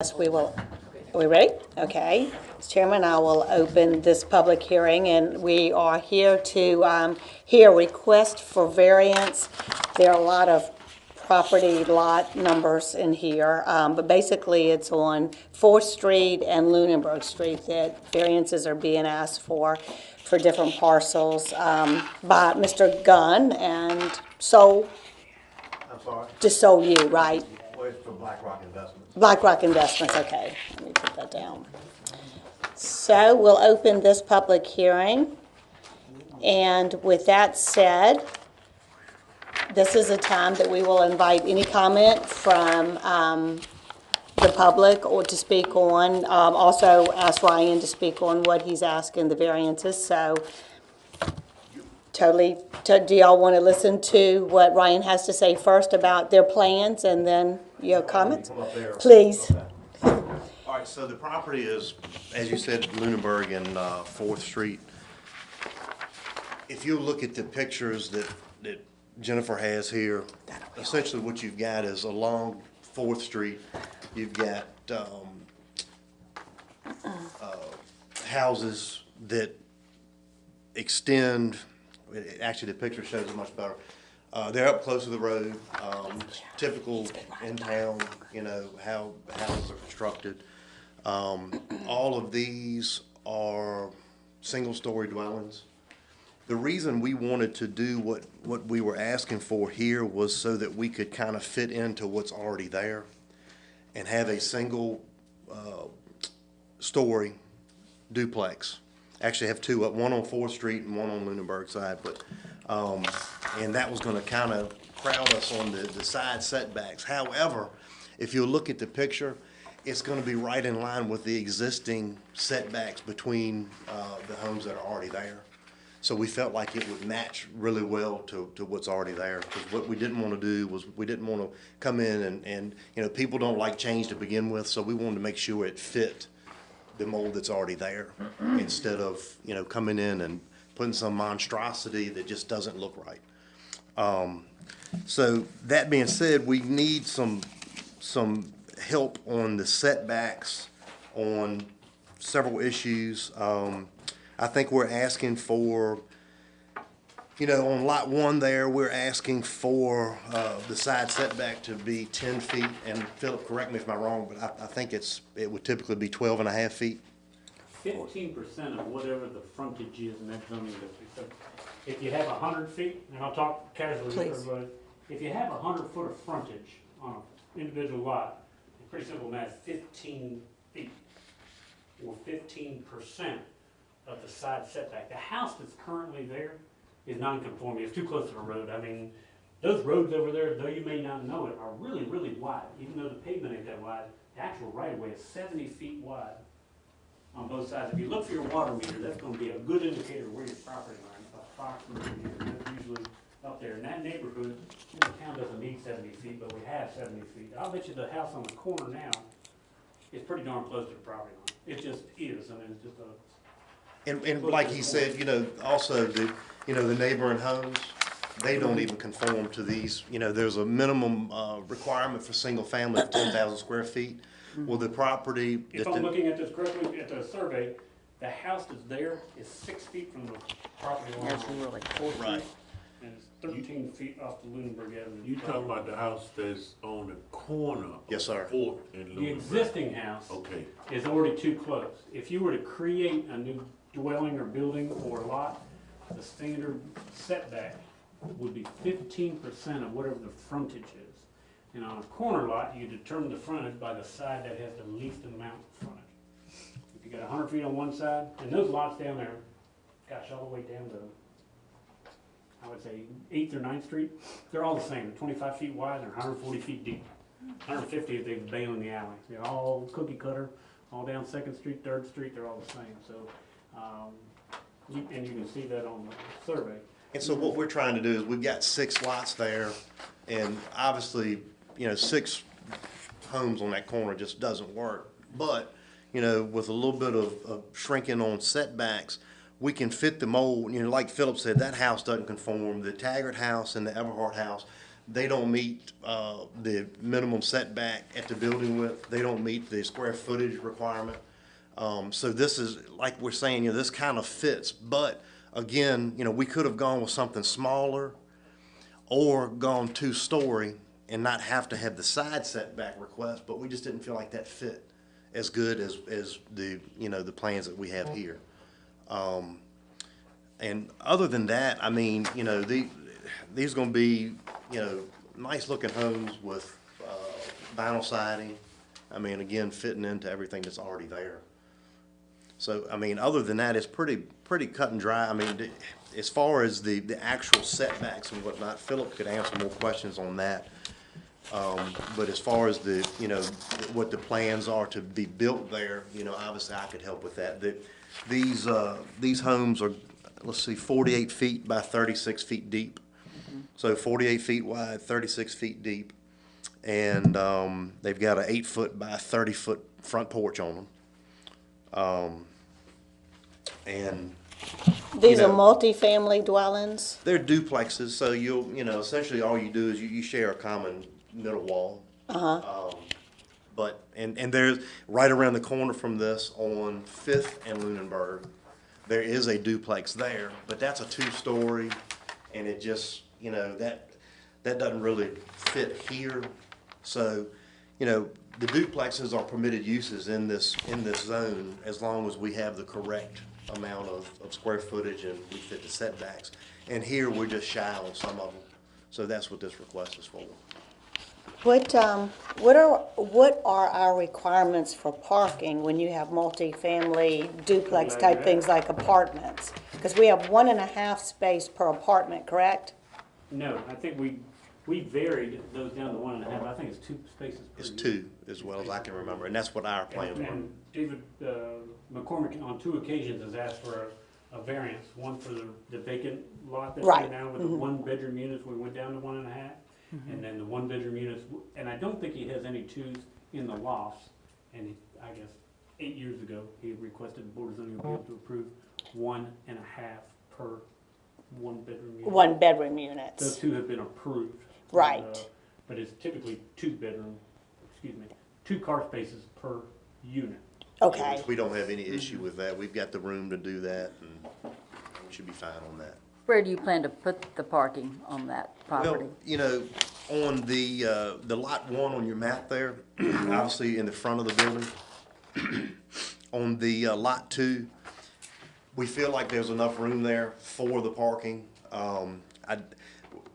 Yes, we will. Are we ready? Okay. Mr. Chairman, I will open this public hearing, and we are here to hear request for variance. There are a lot of property lot numbers in here, but basically it's on 4th Street and Lunenburg Street that variances are being asked for different parcels by Mr. Gunn and so, I'm sorry? just so you, right? Well, it's for BlackRock Investments. BlackRock Investments, okay. Let me put that down. So we'll open this public hearing. And with that said, this is a time that we will invite any comment from the public or to speak on. Also ask Ryan to speak on what he's asking the variances. So do y'all want to listen to what Ryan has to say first about their plans and then your comments? Come up there. Please. Okay. All right, so the property is, as you said, Lunenburg and 4th Street. If you look at the pictures that Jennifer has here, essentially what you've got is along 4th Street, you've got houses that extend. Actually, the picture shows it much better. They're up close to the road, typical in town, you know, how houses are constructed. All of these are single-story dwellings. The reason we wanted to do what we were asking for here was so that we could kind of fit into what's already there and have a single story duplex. Actually have two, one on 4th Street and one on Lunenburg side, but and that was gonna kind of crowd us on the side setbacks. However, if you look at the picture, it's gonna be right in line with the existing setbacks between the homes that are already there. So we felt like it would match really well to what's already there. Because what we didn't want to do was we didn't want to come in and you know, people don't like change to begin with, so we wanted to make sure it fit the mold that's already there instead of, you know, coming in and putting some monstrosity that just doesn't look right. So that being said, we need some help on the setbacks on several issues. I think we're asking for, you know, on lot 1 there, we're asking for the side setback to be 10 feet. And Philip, correct me if I'm wrong, but I think it would typically be 12.5 feet. 15% of whatever the frontage is in that zoning district. So if you have 100 feet, and I'll talk casually with Please. everybody, if you have 100 foot of frontage on an individual lot, it's pretty simple math, 15 feet or 15% of the side setback. The house that's currently there is non-conforming. It's too close to the road. I mean, those roads over there, though you may not know it, are really, really wide. Even though the pavement ain't that wide, the actual right-of-way is 70 feet wide on both sides. If you look for your water meter, that's going to be a good indicator of where your property line is, approximately here. And that's usually up there. In that neighborhood, the town doesn't need 70 feet, but we have 70 feet. I'll bet you the house on the corner now is pretty darn close to the property line. It just is. I mean, it's just a... And like he said, you know, also the neighboring homes, they don't even conform to these. You know, there's a minimum requirement for single family of 10,000 square feet. Well, the property. If I'm looking at this correctly, at the survey, the house that's there is 6 feet from the property line. That's really cool. Right. And it's 13 feet off the Lunenburg Avenue. You talking about the house that's on the corner? Yes, sir. Of 4th and The Lunenburg? existing house Okay, is already too close. If you were to create a new dwelling or building or lot, the standard setback would be 15% of whatever the frontage is. And on a corner lot, you determine the frontage by the side that has the least amount of frontage. If you got 100 feet on one side, and those lots down there, gosh, all the way down to, I would say, 8th or 9th Street, they're all the same. They're 25 feet wide, they're 140 feet deep. 150 if they've bailed in the alley. They're all cookie cutter, all down 2nd Street, 3rd Street, they're all the same. So, and you can see that on the survey. And so what we're trying to do is we've got 6 lots there, and obviously, you know, 6 homes on that corner just doesn't work. But, you know, with a little bit of shrinking on setbacks, we can fit the mold. You know, like Philip said, that house doesn't conform. The Taggart house and the Everhart house, they don't meet, the minimum setback at the building width. They don't meet the square footage requirement. So this is, like we're saying, you know, this kind of fits, but again, you know, we could have gone with something smaller or gone two-story and not have to have the side setback request, but we just didn't feel like that fit as good as the, you know, the plans that we have here. And other than that, I mean, you know, these are gonna be, you know, nice-looking homes with, vinyl siding. I mean, again, fitting into everything that's already there. So, I mean, other than that, it's pretty cut and dry. I mean, as far as the actual setbacks and whatnot, Philip could answer more questions on that. But as far as the, you know, what the plans are to be built there, you know, obviously I could help with that. These homes are, let's see, 48 feet by 36 feet deep. So 48 feet wide, 36 feet deep. And, they've got an 8-foot by 30-foot front porch on them. And These you are know, multifamily dwellings? they're duplexes, so you'll, you know, essentially all you do is you share a common middle wall. But, and there's, right around the corner from this on Fifth and Lunenburg, there is a duplex there, but that's a two-story, and it just, you know, that doesn't really fit here. So, you know, the duplexes are permitted uses in this zone as long as we have the correct amount of square footage and we fit the setbacks. And here, we're just shy on some of them. So that's what this request is for. What are our requirements for parking when you have multifamily duplex type things like apartments? Because we have 1.5 space per apartment, correct? No, I think we varied those down to 1.5. I think it's 2 spaces per It's unit. 2, as well as I can remember, and that's what our plans were. And David McCormick on 2 occasions has asked for a variance, one for the vacant lot that's Right. there now with the 1-bedroom units, we went down to 1.5. And then the 1-bedroom units, and I don't think he has any 2s in the lofts. And I guess 8 years ago, he requested the Board of Zoning Appeals to approve 1.5 per 1-bedroom unit. 1-bedroom Those units. 2 have been approved. Right. But it's typically 2 car spaces per unit. Okay. We don't have any issue with that. We've got the room to do that, and we should be fine on that. Where do you plan to put the parking on that property? Well, you know, on the lot 1 on your map there, obviously in the front of the building, on the lot 2, we feel like there's enough room there for the parking.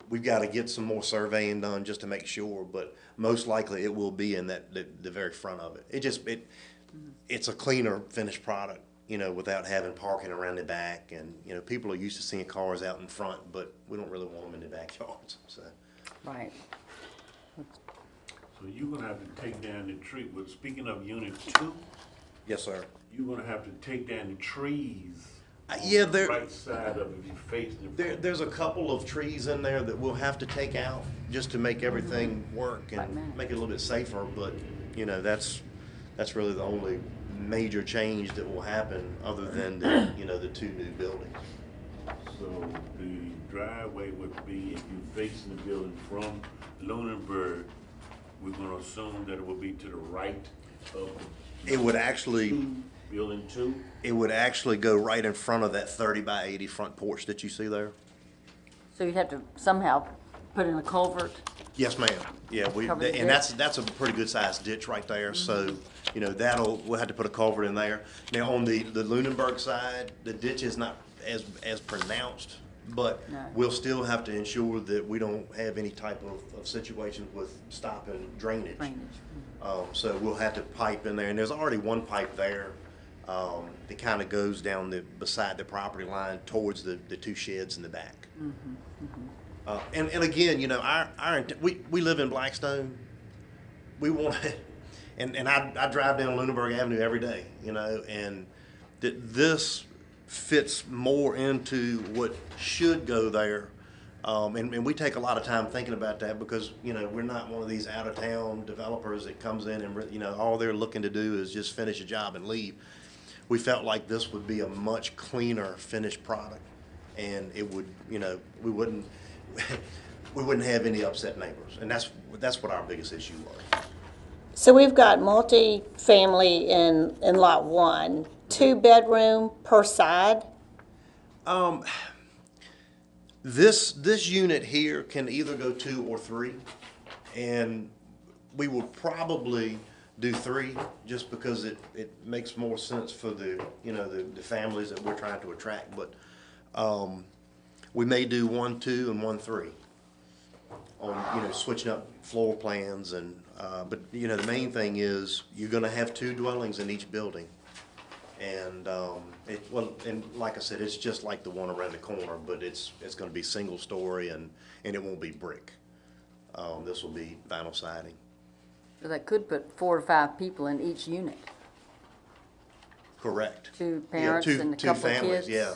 We've got to get some more surveying done just to make sure, but most likely it will be in the very front of it. It's a cleaner finished product, you know, without having parking around the back, and, you know, people are used to seeing cars out in front, but we don't really want them in the backyards, so. Right. So you're gonna have to take down the tree, but speaking of unit 2, Yes, sir. you're gonna have to take down the trees. Yeah, on the there- right side of it, if you face the. There's a couple of trees in there that we'll have to take out just to make everything work Like and that. make it a little bit safer, but, you know, that's really the only major change that will happen other than the, you know, the 2 new buildings. So the driveway would be, if you're facing the building from Lunenburg, we're gonna assume that it will be to the right of It would actually, building 2? it would actually go right in front of that 30 by 80 front porch that you see there. So you'd have to somehow put in a culvert? Yes, ma'am. Yeah, Cover the and ditch? that's a pretty good sized ditch right there, so, you know, we'll have to put a culvert in there. Now, on the Lunenburg side, the ditch is not as pronounced, but No. we'll still have to ensure that we don't have any type of situations with stopping drainage. Drainage. So we'll have to pipe in there, and there's already one pipe there, that kind of goes down beside the property line towards the 2 sheds in the back. And again, you know, we live in Blackstone. We want to, and I drive down Lunenburg Avenue every day, you know, and this fits more into what should go there. And we take a lot of time thinking about that because, you know, we're not one of these out-of-town developers that comes in and, you know, all they're looking to do is just finish a job and leave. We felt like this would be a much cleaner finished product, and it would, you know, we wouldn't, we wouldn't have any upset neighbors, and that's what our biggest issue was. So we've got multi-family in lot one, 2-bedroom per side. This unit here can either go 2 or 3, and we will probably do 3 just because it makes more sense for the families that we're trying to attract. But we may do 1, 2, and 1, 3 on switching up floor plans and but the main thing is you're going to have 2 dwellings in each building. And and like I said, it's just like the one around the corner, but it's going to be single story and it won't be brick. This will be vinyl siding. So that could put 4 to 5 people in each unit. Correct. 2 Yeah, parents two- and a two couple of families, kids. yeah.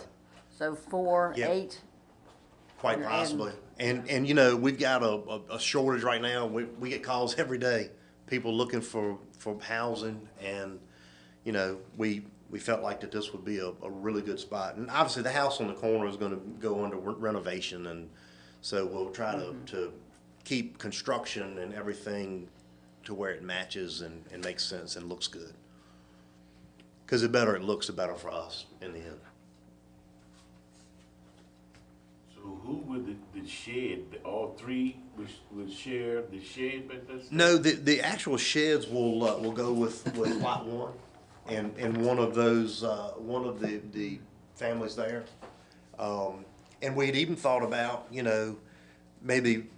So 4, Yep. 8. Quite You're possibly. adding- And we've got a shortage right now. We get calls every day, people looking for housing, and we felt like that this would be a really good spot. And obviously the house on the corner is gonna go under renovation, and so we'll try to keep construction and everything to where it matches and makes sense and looks good. 'Cause the better it looks, the better for us in the end. So who would the shed, all 3 would share the shed back there? No, the actual sheds will go with lot 1, and one of those one of the families there, and we'd even thought about maybe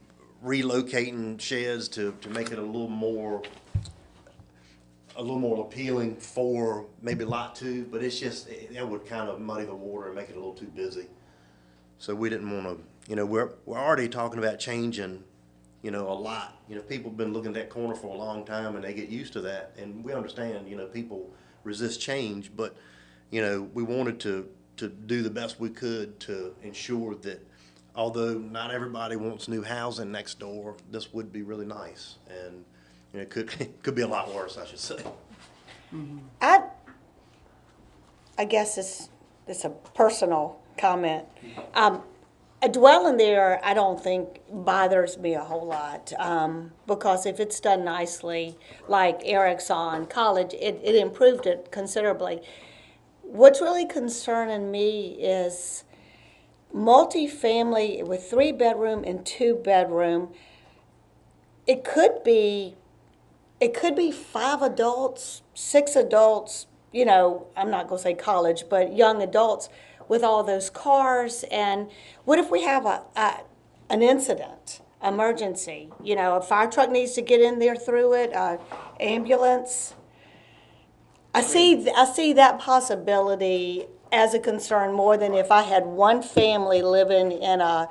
relocating sheds to make it a little more appealing for maybe lot 2, but it's just that would kind of muddy the water and make it a little too busy. So we didn't want to, we're already talking about changing, a lot. People have been looking at that corner for a long time and they get used to that. And we understand, people resist change, but, we wanted to do the best we could to ensure that although not everybody wants new housing next door, this would be really nice. And, it could be a lot worse, I should say. I guess it's a personal comment. A dwelling there, I don't think bothers me a whole lot, because if it's done nicely, like Eric's on College, it improved it considerably. What's really concerning me is multifamily with 3-bedroom and 2-bedroom. It could be 5 adults, 6 adults, I'm not gonna say college, but young adults with all those cars. And what if we have an incident, emergency? A fire truck needs to get in there through it, ambulance. I see that possibility as a concern more than if I had one family living in a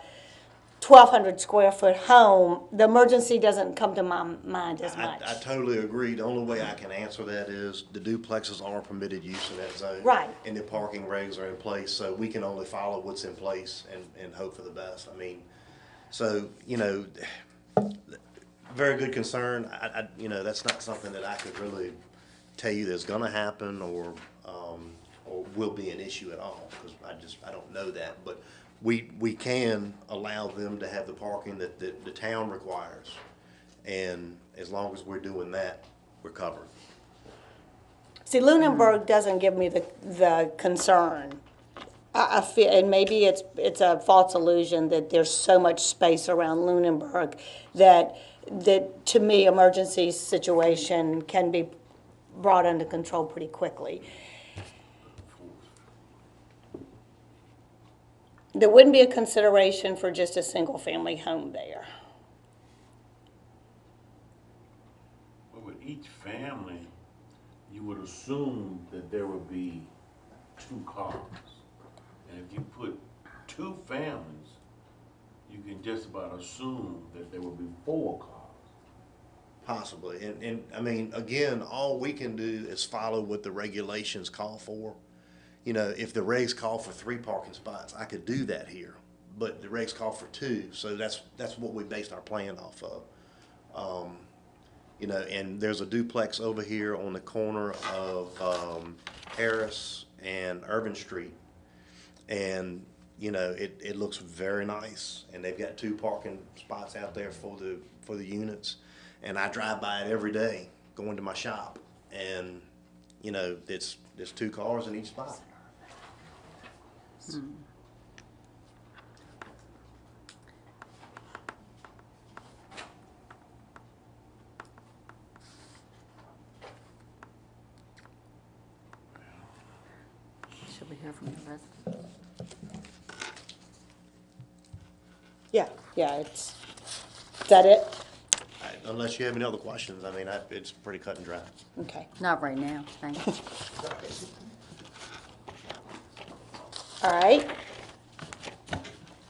1,200 square foot home. The emergency doesn't come to my mind as much. I totally agree. The only way I can answer that is the duplexes are permitted use in that zone. Right. And the parking regs are in place, so we can only follow what's in place and hope for the best. I mean, so, very good concern. That's not something that I could really tell you that's gonna happen or will be an issue at all, because I don't know that. But we can allow them to have the parking that the town requires. And as long as we're doing that, we're covered. See, Lunenburg doesn't give me the concern. I feel, and maybe it's a false illusion that there's so much space around Lunenburg that to me, emergency situation can be brought under control pretty quickly. There wouldn't be a consideration for just a single-family home there. But with each family, you would assume that there would be 2 cars. And if you put 2 families, you can just about assume that there will be 4 cars. Possibly. And I mean, again, all we can do is follow what the regulations call for. If the regs call for 3 parking spots, I could do that here. But the regs call for 2, so that's what we based our plan off of. And there's a duplex over here on the corner of Harris and Irvin Street. And you know, it looks very nice, and they've got 2 parking spots out there for the units, and I drive by it every day going to my shop, and, you know, there's 2 cars in each spot. Should we hear from the resident? Yeah, is that it? Unless you have any other questions, I mean, it's pretty cut and dry. Okay. Not right now, thank you. All right.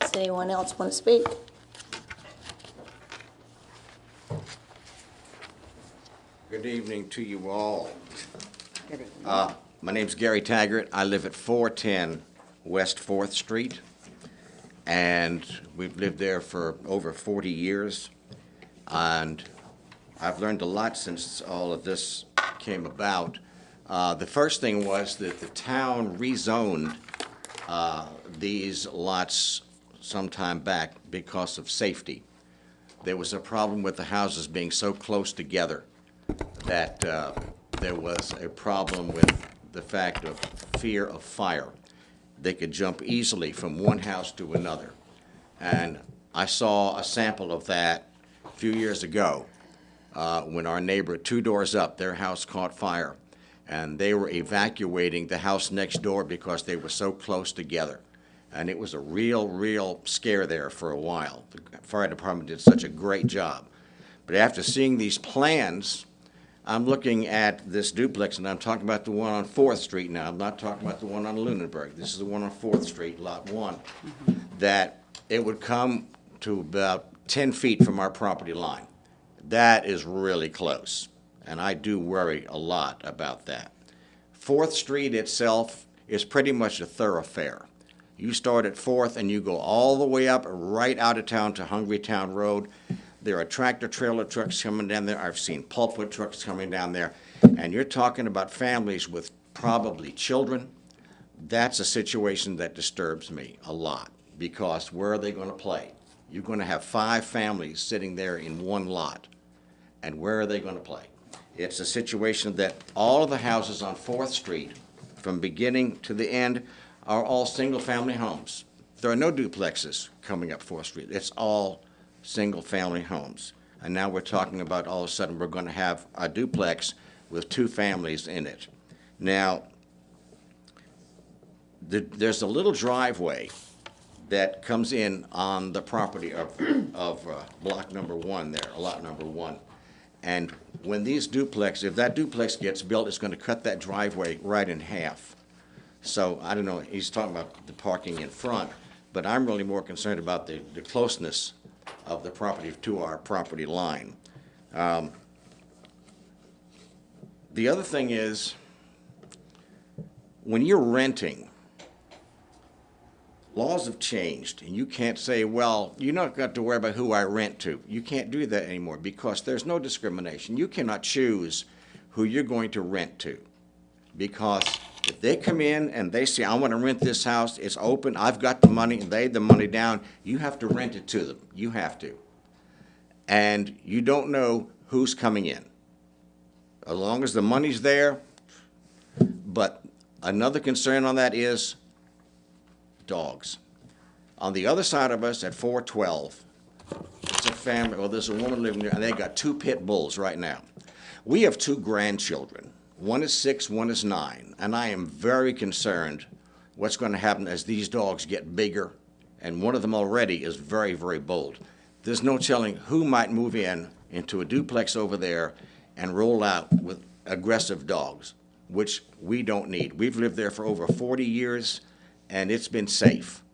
Does anyone else want to speak? Good evening to you all. Good evening. My name's Gary Taggart. I live at 410 West 4th Street, and we've lived there for over 40 years. And I've learned a lot since all of this came about. The first thing was that the town rezoned these lots some time back because of safety. There was a problem with the houses being so close together that there was a problem with the fact of fear of fire. They could jump easily from one house to another. And I saw a sample of that a few years ago when our neighbor 2 doors up, their house caught fire. And they were evacuating the house next door because they were so close together. And it was a real scare there for a while. The fire department did such a great job. But after seeing these plans, I'm looking at this duplex, and I'm talking about the one on 4th Street now. I'm not talking about the one on Lunenburg. This is the one on 4th Street, Lot 1, that it would come to about 10 feet from our property line. That is really close, and I do worry a lot about that. 4th Street itself is pretty much a thoroughfare. You start at 4th and you go all the way up right out of town to Hungrytown Road. There are tractor-trailer trucks coming down there. I've seen pulpwood trucks coming down there. And you're talking about families with probably children. That's a situation that disturbs me a lot, because where are they going to play? You're going to have 5 families sitting there in one lot. And where are they going to play? It's a situation that all of the houses on 4th Street, from beginning to the end, are all single-family homes. There are no duplexes coming up 4th Street. It's all single-family homes. And now we're talking about all of a sudden we're going to have a duplex with 2 families in it. Now, there's a little driveway that comes in on the property of block number 1 there, lot number 1. And when these if that duplex gets built, it's going to cut that driveway right in half. So I don't know, he's talking about the parking in front, but I'm really more concerned about the closeness of the property to our property line. The other thing is, when you're renting, laws have changed, and you can't say, well, you don't got to worry about who I rent to. You can't do that anymore because there's no discrimination. You cannot choose who you're going to rent to, because if they come in and they say, I want to rent this house, it's open, I've got the money, and they lay the money down, you have to rent it to them. You have to. And you don't know who's coming in. As long as the money's there. But another concern on that is dogs. On the other side of us at 412, it's a family, well, there's a woman living there, and they got 2 pit bulls right now. We have 2 grandchildren. One is 6, one is 9, and I am very concerned what's going to happen as these dogs get bigger, and one of them already is very bold. There's no telling who might move into a duplex over there and roll out with aggressive dogs, which we don't need. We've lived there for over 40 years, and it's been safe.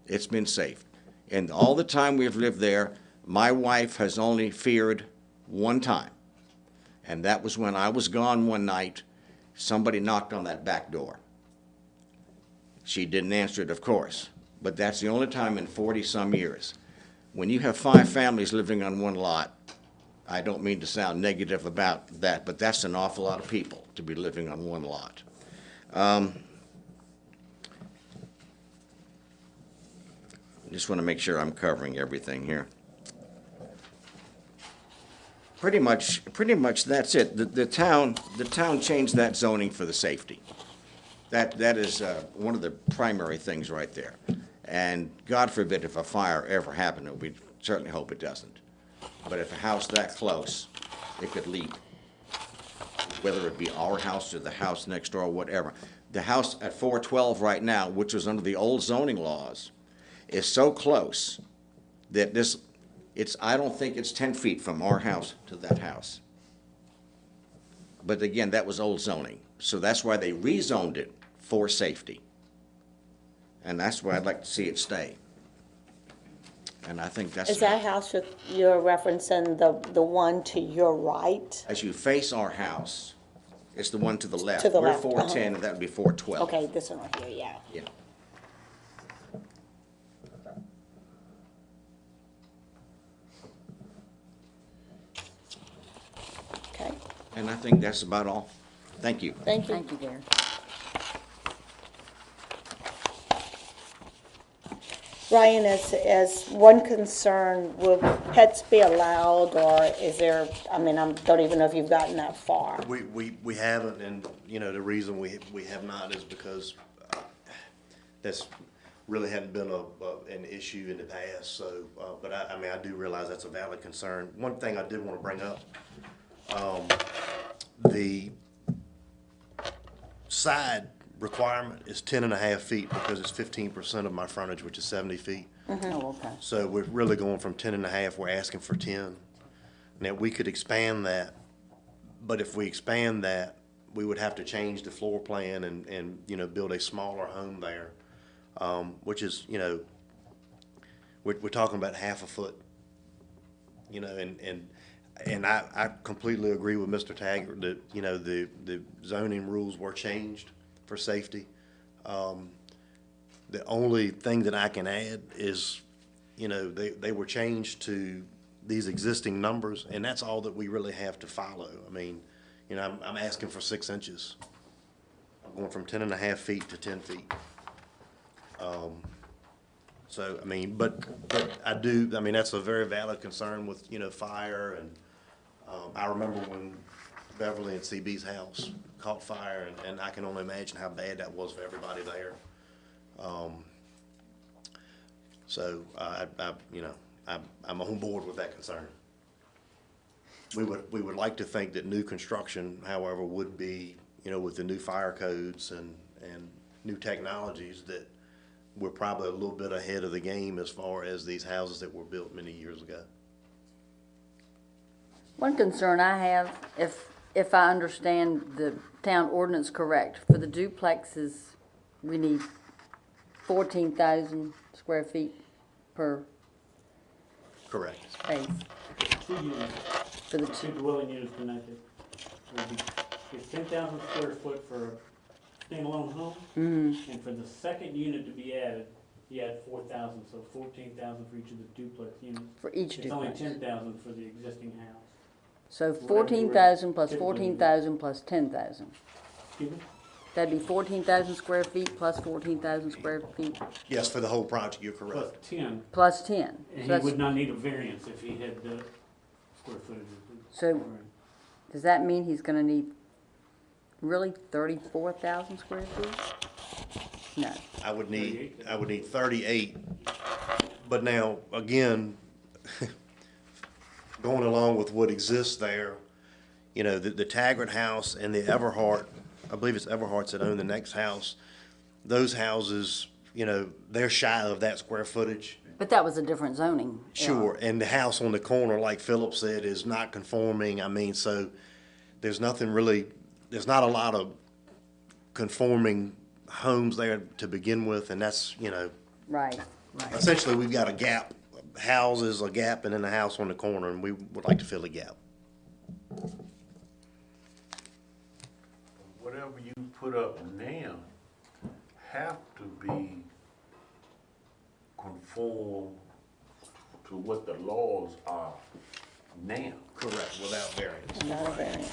It's been safe. And all the time we've lived there, my wife has only feared one time. And that was when I was gone one night, somebody knocked on that back door. She didn't answer it, of course, but that's the only time in 40-some years. When you have 5 families living on one lot, I don't mean to sound negative about that, but that's an awful lot of people to be living on one lot. Just want to make sure I'm covering everything here. Pretty much that's it. The town changed that zoning for the safety. That is one of the primary things right there. And God forbid if a fire ever happened, we certainly hope it doesn't. But if a house that close, it could leak. Whether it be our house or the house next door or whatever. The house at 412 right now, which was under the old zoning laws, is so close that I don't think it's 10 feet from our house to that house. But again, that was old zoning. So that's why they rezoned it for safety. And that's why I'd like to see it stay. And I think that's. Is that house you're referencing the one to your right? As you face our house, it's the one to the left. To the We're left, 410, and that would be 412. Okay, this one right here, yeah. Yeah. Okay, And I think that's about all. Thank you. thank you. Thank you, Gary. Ryan, as one concern, will pets be allowed, or is there, I mean, I don't even know if you've gotten that far. We haven't, and, you know, the reason we have not is because that's really hadn't been an issue in the past, so, but I mean, I do realize that's a valid concern. One thing I did want to bring up, the side requirement is 10.5 feet because it's 15% of my frontage, which is 70 feet. Oh, okay. So we're really going from 10.5, we're asking for 10. Now, we could expand that, but if we expand that, we would have to change the floor plan and, you know, build a smaller home there, which is, you know, we're talking about half a foot, you know, and I completely agree with Mr. Taggart that, you know, the zoning rules were changed for safety. The only thing that I can add is, you know, they were changed to these existing numbers, and that's all that we really have to follow. I mean, you know, I'm asking for 6 inches. I'm going from 10.5 feet to 10 feet. So, I mean, but I mean, that's a very valid concern with, you know, fire, and I remember when Beverly and CB's house caught fire, and I can only imagine how bad that was for everybody there. So you know, I'm on board with that concern. We would like to think that new construction, however, would be, you know, with the new fire codes and new technologies, that we're probably a little bit ahead of the game as far as these houses that were built many years ago. One concern I have, if I understand the town ordinance correct, for the duplexes, we need 14,000 square feet per Correct. space 2 units, for the 2 two. dwelling units connected. It's 10,000 square foot for a standalone home. And for the second unit to be added, you add 4,000, so 14,000 for each of the duplex units. For each It's only duplex. 10,000 for the existing house. So Whatever 14,000 plus we're- 14,000 plus 10,000. Excuse me? That'd be 14,000 square feet plus 14,000 square feet Yes, for the whole project, you're Plus correct. 10, plus 10. and So he that's, would not need a variance if he had the square footage. So- does that mean he's gonna need really 34,000 square feet? No. I would need 38, but now, again, going along with what exists there, you know, the Taggart house and the Everhart, I believe it's Everhart's that own the next house, those houses, you know, they're shy of that square footage. But that was a different zoning. Sure, and the house on the corner, like Philip said, is not conforming. I mean, so there's nothing really, there's not a lot of conforming homes there to begin with, and that's, you know, Right, right. essentially, we've got a gap, houses, a gap, and then a house on the corner, and we would like to fill the gap. Whatever you put up now have to be conform to what the laws are now. Correct, without variance. Not a variance.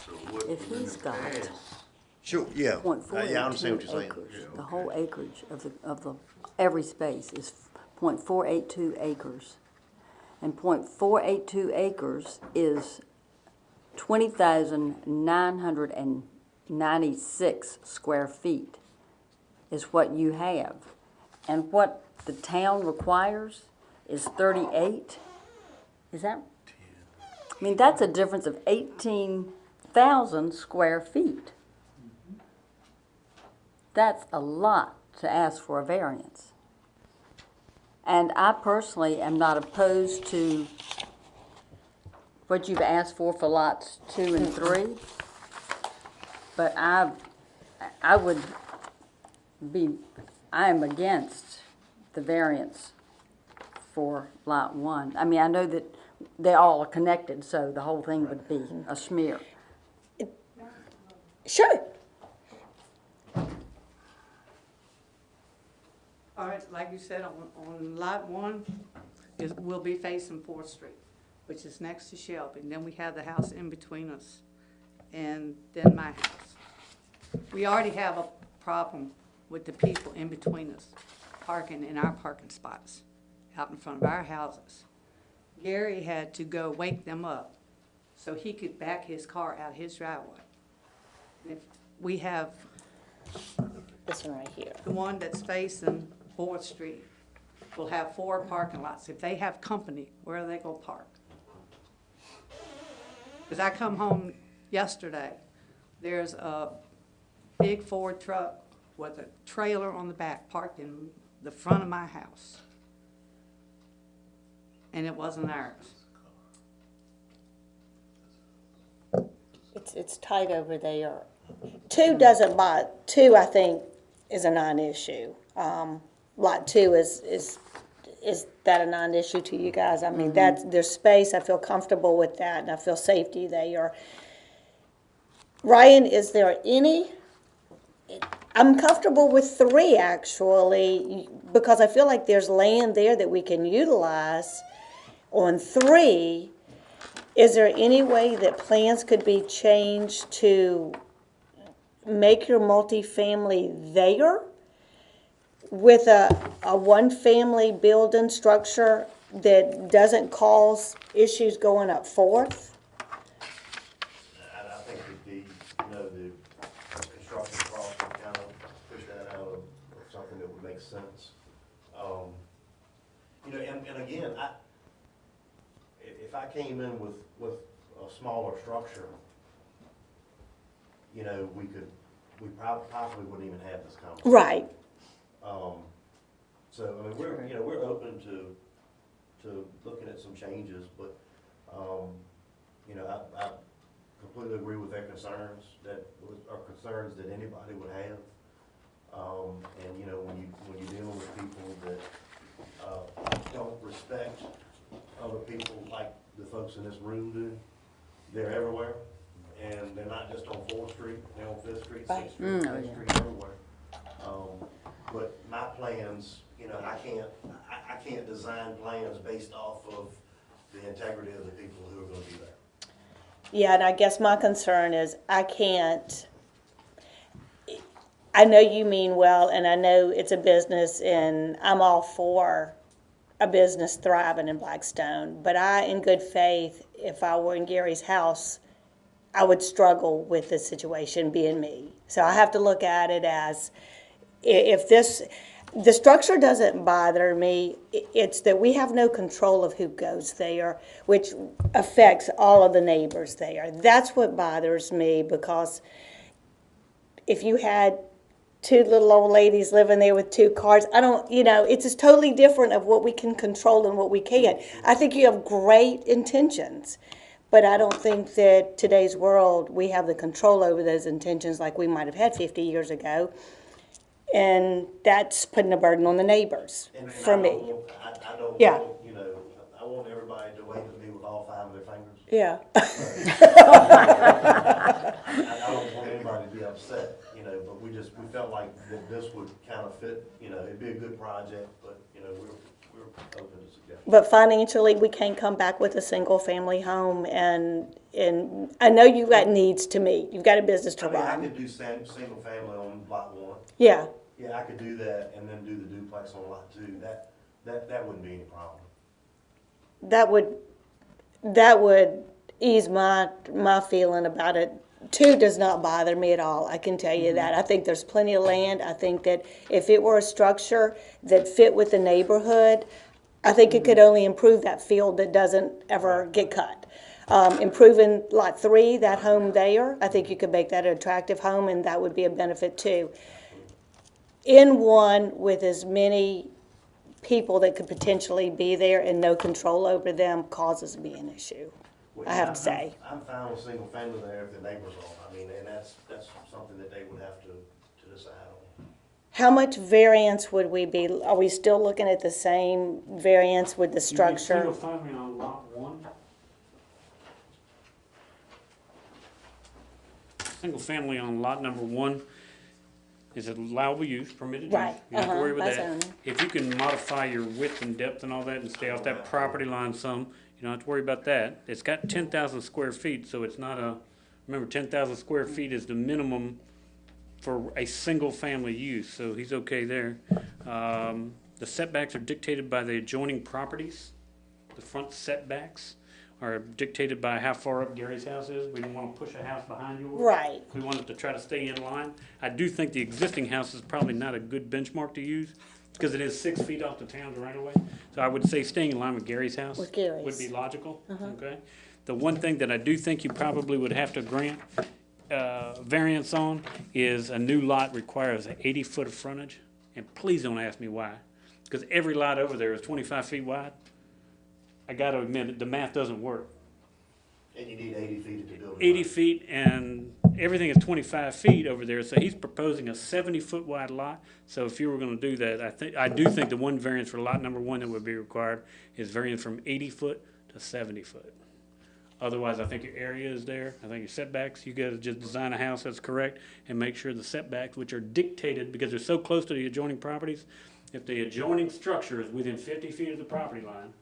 So what If was in he's the got past, Sure, yeah. Yeah, I understand what 0.482 you're saying. acres, the whole acreage of the, every space is .482 acres. And .482 acres is 20,996 square feet is what you have. And what the town requires is 38. Is that? I mean, that's a difference of 18,000 square feet. That's a lot to ask for a variance. And I personally am not opposed to what you've asked for lots 2 and 3. But I am against the variance for lot 1. I mean, I know that they all are connected, so the whole thing would be a smear. Sure. All right, like you said, on lot 1, we'll be facing 4th Street, which is next to Shelby. And then we have the house in between us, and then my house. We already have a problem with the people in between us parking in our parking spots out in front of our houses. Gary had to go wake them up so he could back his car out his driveway. And if we have This one right here. the one that's facing 4th Street will have 4 parking lots. If they have company, where are they gonna park? Because I come home yesterday, there's a big Ford truck with a trailer on the back parked in the front of my house. And it wasn't ours. It's tight over there. 2 doesn't bother, 2 I think is a non-issue. Lot 2 is that a non-issue to you guys? I mean, that's, there's space, I feel comfortable with that, and I feel safety there. Ryan, is there any, I'm comfortable with 3 actually, because I feel like there's land there that we can utilize. On 3, is there any way that plans could be changed to make your multifamily there with a one-family building structure that doesn't cause issues going up 4th? I think that the construction cost would kind of push that out of something that would make sense. And again, if I came in with a smaller structure, we probably wouldn't even have this conversation. Right. So, I mean, we're open to looking at some changes, but, I completely agree with their concerns that anybody would have. And, when you're dealing with people that, don't respect other people like the folks in this room do, they're everywhere. And they're not just on 4th Street, they're on 5th Street, 6th Street, 10th Street, everywhere. But my plans, I can't design plans based off of the integrity of the people who are gonna be there. Yeah, and I guess my concern is I know you mean well, and I know it's a business, and I'm all for a business thriving in Blackstone, but in good faith, if I were in Gary's house, I would struggle with this situation being me. So I have to look at it as, the structure doesn't bother me, it's that we have no control of who goes there, which affects all of the neighbors there. That's what bothers me, because if you had 2 little old ladies living there with 2 cars, it's just totally different of what we can control and what we can't. I think you have great intentions, but I don't think that today's world, we have the control over those intentions like we might have had 50 years ago. And that's putting a burden on the neighbors, for me. I don't Yeah. want, I want everybody to wave at me with all 5 of their fingers. Yeah. I don't want anybody to be upset, but we felt like that this would kind of fit, it'd be a good project, but, we're open to suggestions. But financially, we can't come back with a single-family home, and I know you've got needs to meet. You've got a business to I run. could do single family on lot 1. Yeah. Yeah, I could do that and then do the duplex on lot 2. That wouldn't be any problem. That would ease my feeling about it. 2 does not bother me at all, I can tell you that. I think there's plenty of land. I think that if it were a structure that fit with the neighborhood, I think it could only improve that field that doesn't ever get cut. Improving lot 3, that home there, I think you could make that an attractive home, and that would be a benefit too. In 1 with as many people that could potentially be there and no control over them causes me an issue, I have to say. I'm fine with single family there if the neighbors are. I mean, and that's something that they would have to decide on. How much variance would we be, are we still looking at the same variance with the structure? Single family on lot 1. Single family on lot number 1 is allowable use, permitted use. Right, You don't have to worry by with that. zoning. If you can modify your width and depth and all that and stay off that property line some, you don't have to worry about that. It's got 10,000 square feet, so it's not a, remember, 10,000 square feet is the minimum for a single family use, so he's okay there. The setbacks are dictated by the adjoining properties. The front setbacks are dictated by how far up Gary's house is. We don't want to push a house behind yours. Right. We want it to try to stay in line. I do think the existing house is probably not a good benchmark to use because it is 6 feet off the town's right away. So I would say staying in line with Gary's house With Gary's. would be logical, okay? The one thing that I do think you probably would have to grant variance on is a new lot requires an 80-foot of frontage. And please don't ask me why, because every lot over there is 25 feet wide. I gotta admit, the math doesn't work. And you need 80 feet to build. 80 feet and everything is 25 feet over there, so he's proposing a 70-foot wide lot. So if you were gonna do that, I do think the one variance for lot number 1 that would be required is variance from 80 foot to 70 foot. Otherwise, I think your area is there, I think your setbacks, you gotta just design a house that's correct and make sure the setbacks, which are dictated, because they're so close to the adjoining properties, if the adjoining structure is within 50 feet of the property line,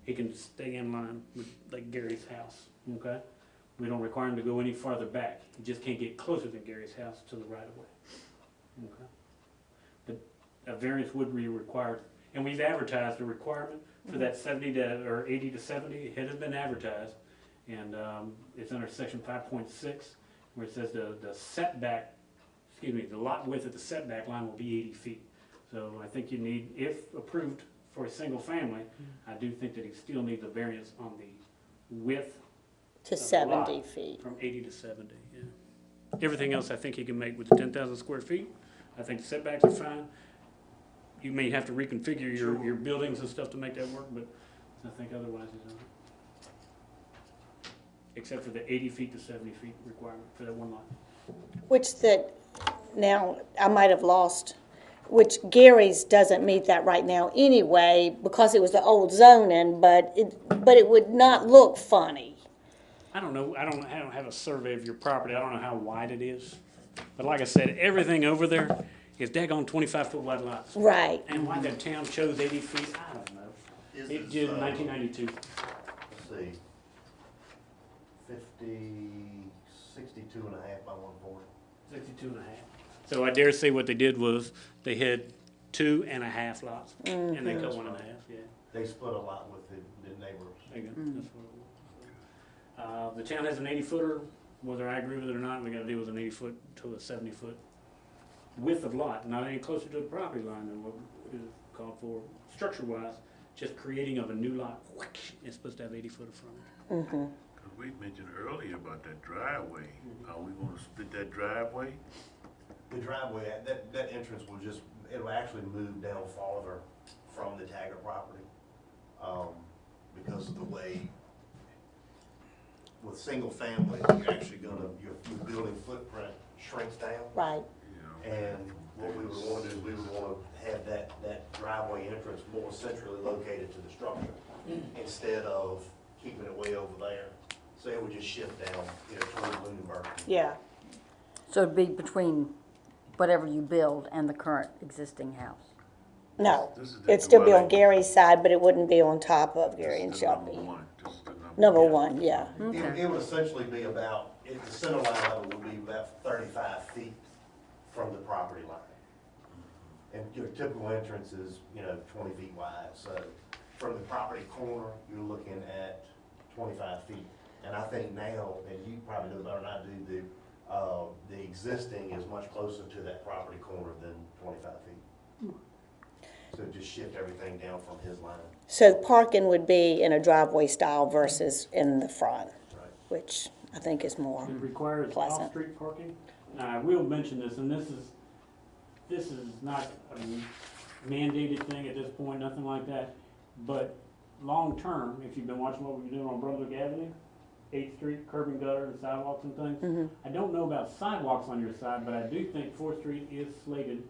he can stay in line with like Gary's house, okay? We don't require him to go any farther back. He just can't get closer than Gary's house to the right of way. Okay? But a variance would be required, and we've advertised a requirement for that 70 to, or 80 to 70. It has been advertised, and it's under section 5.6, where it says the setback, excuse me, the lot width at the setback line will be 80 feet. So I think you need, if approved for a single family, I do think that he still needs a variance on the width To of the lot 70 feet. from 80 to 70, yeah. Everything else I think he can make with the 10,000 square feet. I think the setbacks are fine. You may have to reconfigure your buildings and stuff to make that work, but I think otherwise he's all right. Except for the 80 feet to 70 feet requirement for that one lot. Which that, now, I might have lost, which Gary's doesn't meet that right now anyway, because it was the old zoning, but it would not look funny. I don't know, I don't have a survey of your property, I don't know how wide it is. But like I said, everything over there is daggone 25-foot wide lots. Right. And why the town chose 80 feet, I don't know. Is It this, did in 1992. Let's see, 62 and a half by 140. 62 and a half. So I dare say what they did was they had 2.5 lots and they cut 1.5, yeah. They split a lot with the neighbors. There you go, that's what it was. The town has an 80-footer, whether I agree with it or not, we gotta deal with an 80-foot to a 70-foot width of lot, not any closer to the property line than what is called for structure-wise, just creating of a new lot, it's supposed to have 80 foot of frontage. Cause we mentioned earlier about that driveway. Are we gonna split that driveway? The driveway, that entrance will just, it'll actually move down farther from the Taggart property, because of the way, with single family, you're actually gonna, your building footprint shrinks down. Right. And what we would wanna do is we would wanna have that driveway entrance more centrally located to the structure, instead of keeping it way over there. So it would just shift down, toward Lunenburg. Yeah. So it'd be between whatever you build and the current existing house. No, This is the it'd still be on dwelling. Gary's side, but it wouldn't be on top of Gary and This is the Shelby. number one. This is the Number one, yeah. It would essentially be about, if the center line level would be about 35 feet from the property line. And your typical entrance is, 20 feet wide, so from the property corner, you're looking at 25 feet. And I think now, and you probably know better than I do, the existing is much closer to that property corner than 25 feet. So just shift everything down from his line. So parking would be in a driveway style versus in the front, Right. which I think is more. It requires Pleasant. off-street parking. Now, I will mention this, and this is not a mandated thing at this point, nothing like that. But long-term, if you've been watching what we've been doing on Brunswick Avenue, 8th Street, curb and gutter and sidewalks and things. I don't know about sidewalks on your side, but I do think 4th Street is slated.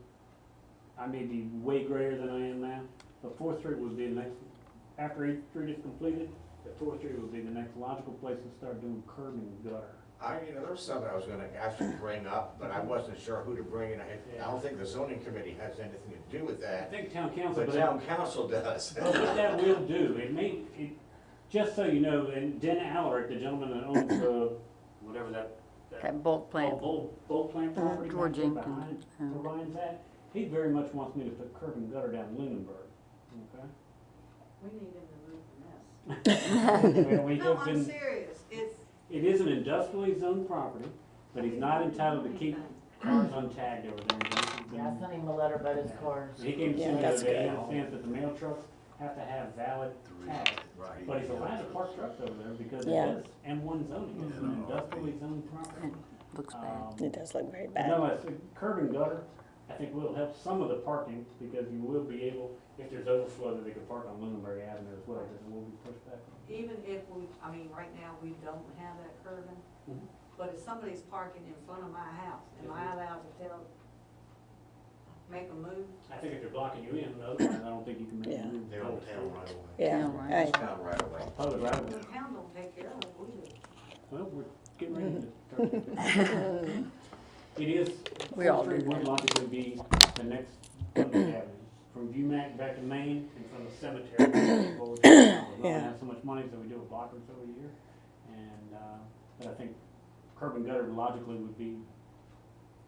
I may be way grayer than I am now, but 4th Street would be the next, after 8th Street is completed, the 4th Street would be the next logical place to start doing curb and gutter. There's something I was gonna actually bring up, but I wasn't sure who to bring in. I don't think the zoning committee has anything to do with I that, think town council, but but town council does. what that will do, just so you know, and Den Alaric, the gentleman that owns the, whatever that. That bulk plant. Bulk plant property. George back there Jenkins, behind where Ryan's at, he very much wants me to put curb and gutter down Lunenburg, okay? We need him to move from this. Well, we No, have I'm been, serious, it's. it is an industrially zoned property, but he's not entitled to keep cars untagged over there. Yeah, I sent him a letter about his cars. He came to Yeah, me the that's other day, he good. understands that the mail trucks have to have valid tags. Right. But he's allowed to park trucks over there because it Yeah. is M1 zoning, it's an industrially zoned property. Looks bad. It does look very But bad. nonetheless, curb and gutter, I think will help some of the parking, because you will be able, if there's overflow, that they can park on Lunenburg Avenue as well, because it will be pushed back. Even if right now, we don't have that curbing, Mhm. but if somebody's parking in front of my house, am I allowed to make a move? I think if they're blocking you in, otherwise, I don't think you can make Yeah. a move. They're on town right away. Yeah. Yeah, right. Hey. Down right away. Public right The away. town don't take care of it, we do. Well, we're getting ready to start. It is, We all 4th Street do would that. logically be the next Brunswick Avenue. From UMac back to Main and from the cemetery. We're not gonna have so much money, so we do a block or so a year. And, but I think curb and gutter logically would be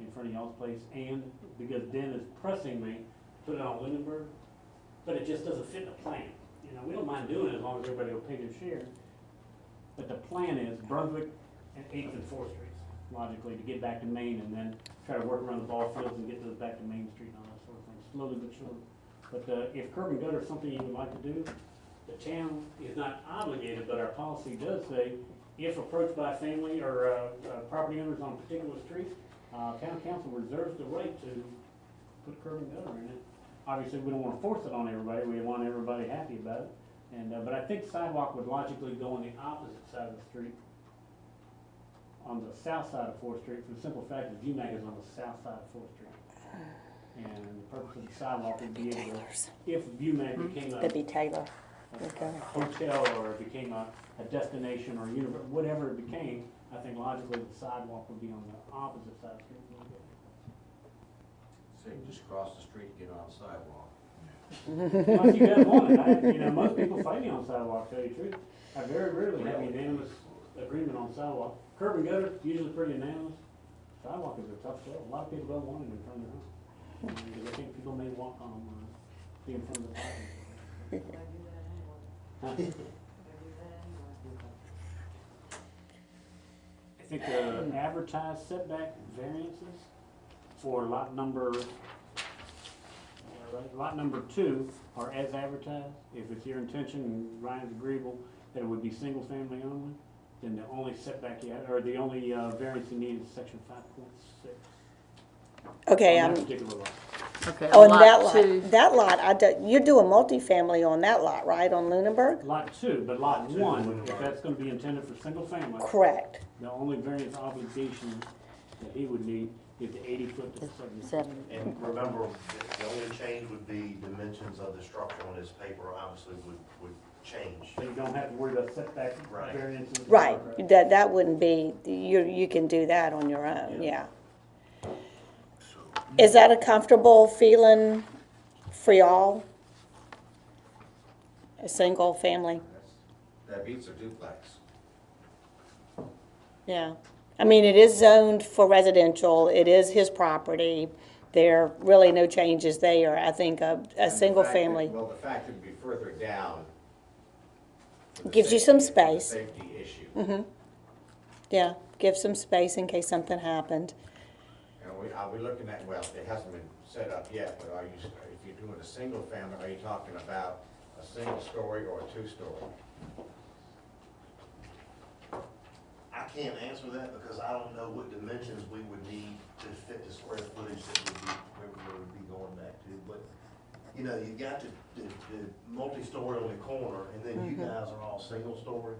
in front of y'all's place, and because Den is pressing me, put it on Lunenburg, but it just doesn't fit in the plan. We don't mind doing it as long as everybody will pay their share. But the plan is Brunswick and 8th and 4th Streets, logically, to get back to Main and then try to work around the ball fields and get those back to Main Street and all that sort of thing, slowly but surely. But if curb and gutter is something you would like to do, the town is not obligated, but our policy does say, if approached by a family or property owners on a particular street, town council reserves the right to put curb and gutter in it. Obviously, we don't want to force it on everybody, we want everybody happy about it. And, but I think sidewalk would logically go on the opposite side of the street, on the south side of 4th Street, for the simple fact that UMac is on the south side of 4th Street. And the purpose of the sidewalk would be able to, Taylor's. if UMac became That'd be Taylor. Okay. a hotel or it became a destination or whatever it became, I think logically the sidewalk would be on the opposite side of the street. So you can just cross the street and get on the sidewalk. Unless you guys want it, most people fight me on sidewalk, to tell you the truth. I very rarely have unanimous agreement on sidewalk. Curb and gutter, usually pretty unanimous. Sidewalk is a tough sell. A lot of people don't want it in front of their house. Because I think people may walk on them or be in front of the parking. I do that anyway. Huh? I do that anyway. I think the advertised setback variances for lot number 2 are as advertised. If it's your intention and Ryan's agreeable that it would be single family only, then the only setback you have, or the only variance you need is section 5.6. Okay, On that particular lot. Okay, on lot that lot, two. you're doing multifamily on that lot, right, on Lunenburg? Lot 2, but lot 1, if that's gonna be intended for single family, Correct. the only variance obligation that he would need is the 80-foot to 70. 70. And remember, the only change would be dimensions of the structure on this paper obviously would change. So you don't have to worry about setback Right. variances. Right, that wouldn't be, you can do that on your own, yeah. Is that a comfortable feeling for y'all? A single family? That beats a duplex. Yeah. I mean, it is zoned for residential, it is his property, there are really no changes there. I think a And the single fact that- family Well, the fact it'd be further down. for the Gives you some safety- for the space. Safety issue. yeah, give some space in case something happened. And are we looking at, well, it hasn't been set up yet, but if you're doing a single family, are you talking about a single story or a two-story? I can't answer that because I don't know what dimensions we would need to fit the square footage that we would be going back to, but, you know, you got the multi-story on the corner, and then you guys are all single-story.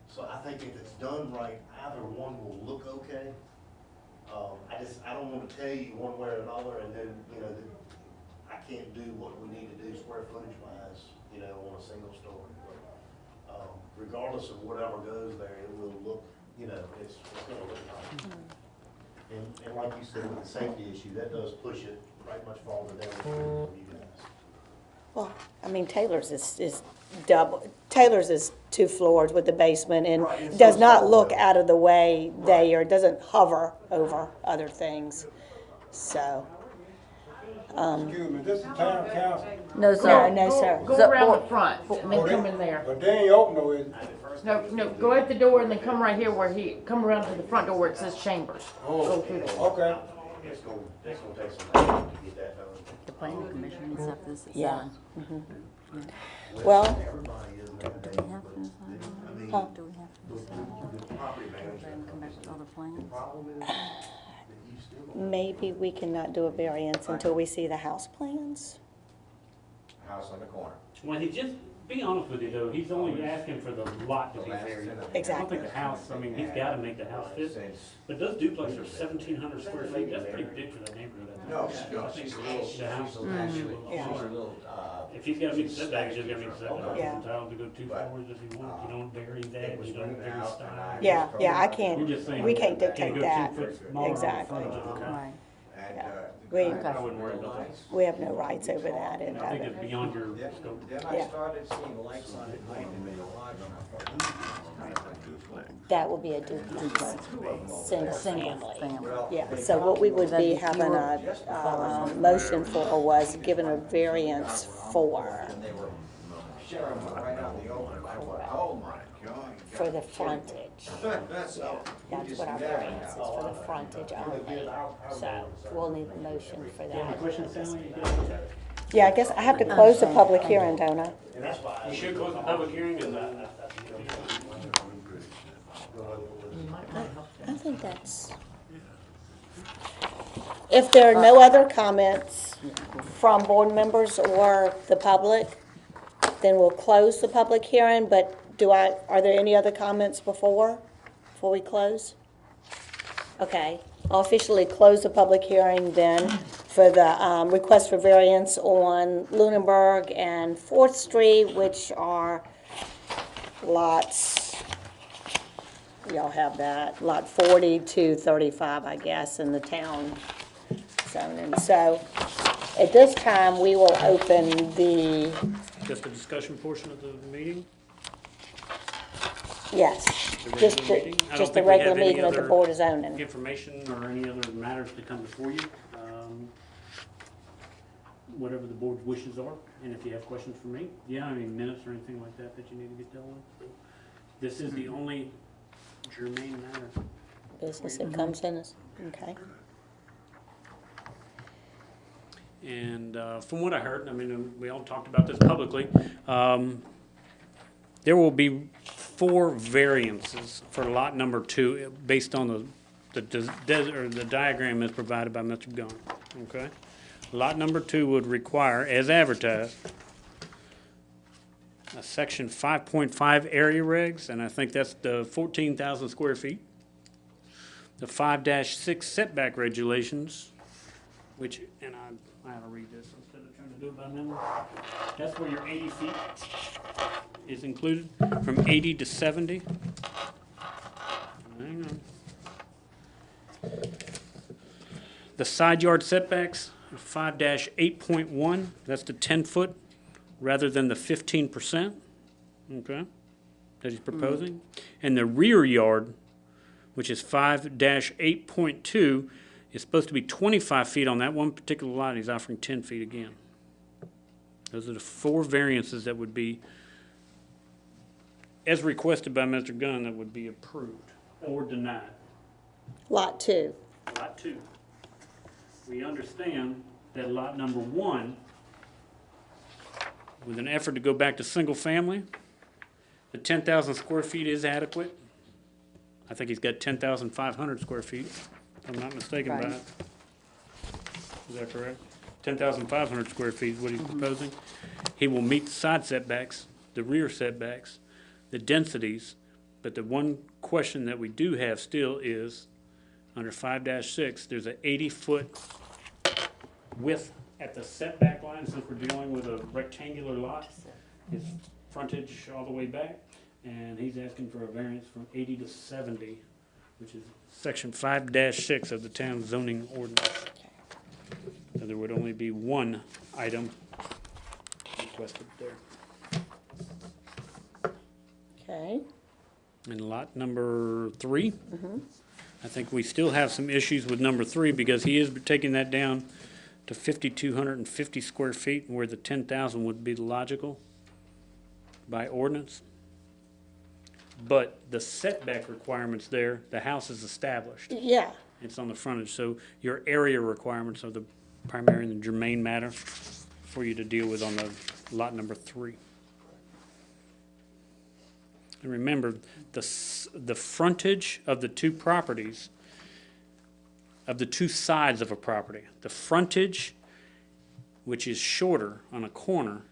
So I think if it's done right, either one will look okay. I don't wanna tell you one way or another, and then, you know, I can't do what we need to do square footage wise, you know, on a single story. But, regardless of whatever goes there, it will look, you know, it's gonna look nice. And like you said, with the safety issue, that does push it right much farther down the street from you guys. Well, I mean, Taylor's is double, Taylor's is 2 floors with the basement and Right, and so does it's not all look level. out of the way there, it doesn't hover over other things, so. Excuse me, this is town council, No, sir. No, sir. Go So- around the front and then come in there. but they ain't open though, is it? No, go at the door and then come right here come around to the front door where it says chambers. Oh, Go through there. okay. It's gonna take some time to get that done. The planning commission needs to have this at Yeah. 7. Well, Everybody is nowadays, Do we have but, to decide? I mean, Do we have to the decide? the property manager, And come back with other plans? problem is that you still. maybe we cannot do a variance until we see the house plans. House on the corner. Well, he just, be honest with you though, he's only asking for the lot to be varied. I don't Exactly. think the house, I mean, he's gotta make the house fit. Since, But those duplexes are 1,700 square feet, that's pretty big for that neighborhood. I think. no, I think she's a little, she's the house- actually, Yeah. she's a little, If he's gotta meet the setbacks, he's gotta meet the setbacks. Yeah. He's entitled to go 2 But, floors if he wants, you don't vary it that, was you don't rented vary out, style. and I- Yeah, yeah, I You're can't, just saying. we can't Can't dictate go that. 2 foot smaller on the Exactly. frontage, okay? Right. and, Yeah. the We- contractor I wouldn't worry about that. We have no rights over that, and, I think it's beyond your scope. Then Yeah. I started seeing lights on at night in the garage, and I thought, that will be a duplex, single Single family. family. Yeah, so what we would be having a motion for was given a variance for, they were sharing them right out in the open. I went, oh my God. for the frontage. That's That's what our variance is, for the frontage only. So we'll need a motion for You have any that. questions, Stanley? You got any? Yeah, I guess I have to close the public hearing, don't I? And that's why. You should close the public hearing and, I think that's. If there are no other comments from board members or the public, then we'll close the public hearing, but are there any other comments before we close? Okay, I'll officially close the public hearing then for the request for variance on Lunenburg and 4th Street, which are lots, y'all have that, lot 40 to 35, I guess, in the town zone. And so, at this time, we will open the, just a discussion portion of the meeting? yes, The just regular meeting? I don't just the think we have regular any meeting of the other Board of Zoning. Information or any other matters to come before you, whatever the board's wishes are, and if you have questions for me, yeah, I mean, minutes or anything like that that you need to get dealt with. So, this is the only germane matter. Business that comes in is, okay. And from what I heard, I mean, we all talked about this publicly, there will be 4 variances for lot number 2 based on the diagram as provided by Mr. Gunn, okay? Lot number 2 would require, as advertised, a section 5.5 area regs, and I think that's the 14,000 square feet. The 5-6 setback regulations, which, and I had to read this instead of trying to do it by memory. That's where your 80 feet is included, from 80 to 70. Hang on. The side yard setbacks, 5-8.1, that's the 10-foot rather than the 15%, okay, that he's proposing. And the rear yard, which is 5-8.2, It's supposed to be 25 feet on that one particular lot, and he's offering 10 feet again. Those are the 4 variances that would be, as requested by Mr. Gunn, that would be approved or denied. Lot 2. Lot 2. We understand that lot number 1, with an effort to go back to single family, the 10,000 square feet is adequate. I think he's got 10,500 square feet, if I'm not mistaken by Right. it. Is that correct? 10,500 square feet is what he's proposing. He will meet the side setbacks, the rear setbacks, the densities, but the one question that we do have still is, under 5-6, there's an 80-foot width at the setback line, since we're dealing with a rectangular lot. His frontage all the way back, and he's asking for a variance from 80 to 70, which is section 5-6 of the town zoning ordinance. So there would only be one item requested there. Okay. And lot number 3, I think we still have some issues with number 3, because he is taking that down to 5,250 square feet, where the 10,000 would be logical by ordinance. But the setback requirements there, the house is established. Yeah. It's on the frontage, so your area requirements are the primary and the germane matter for you to deal with on the lot number 3. And remember, the frontage of the 2 properties, of the 2 sides of a property, the frontage, which is shorter on a corner,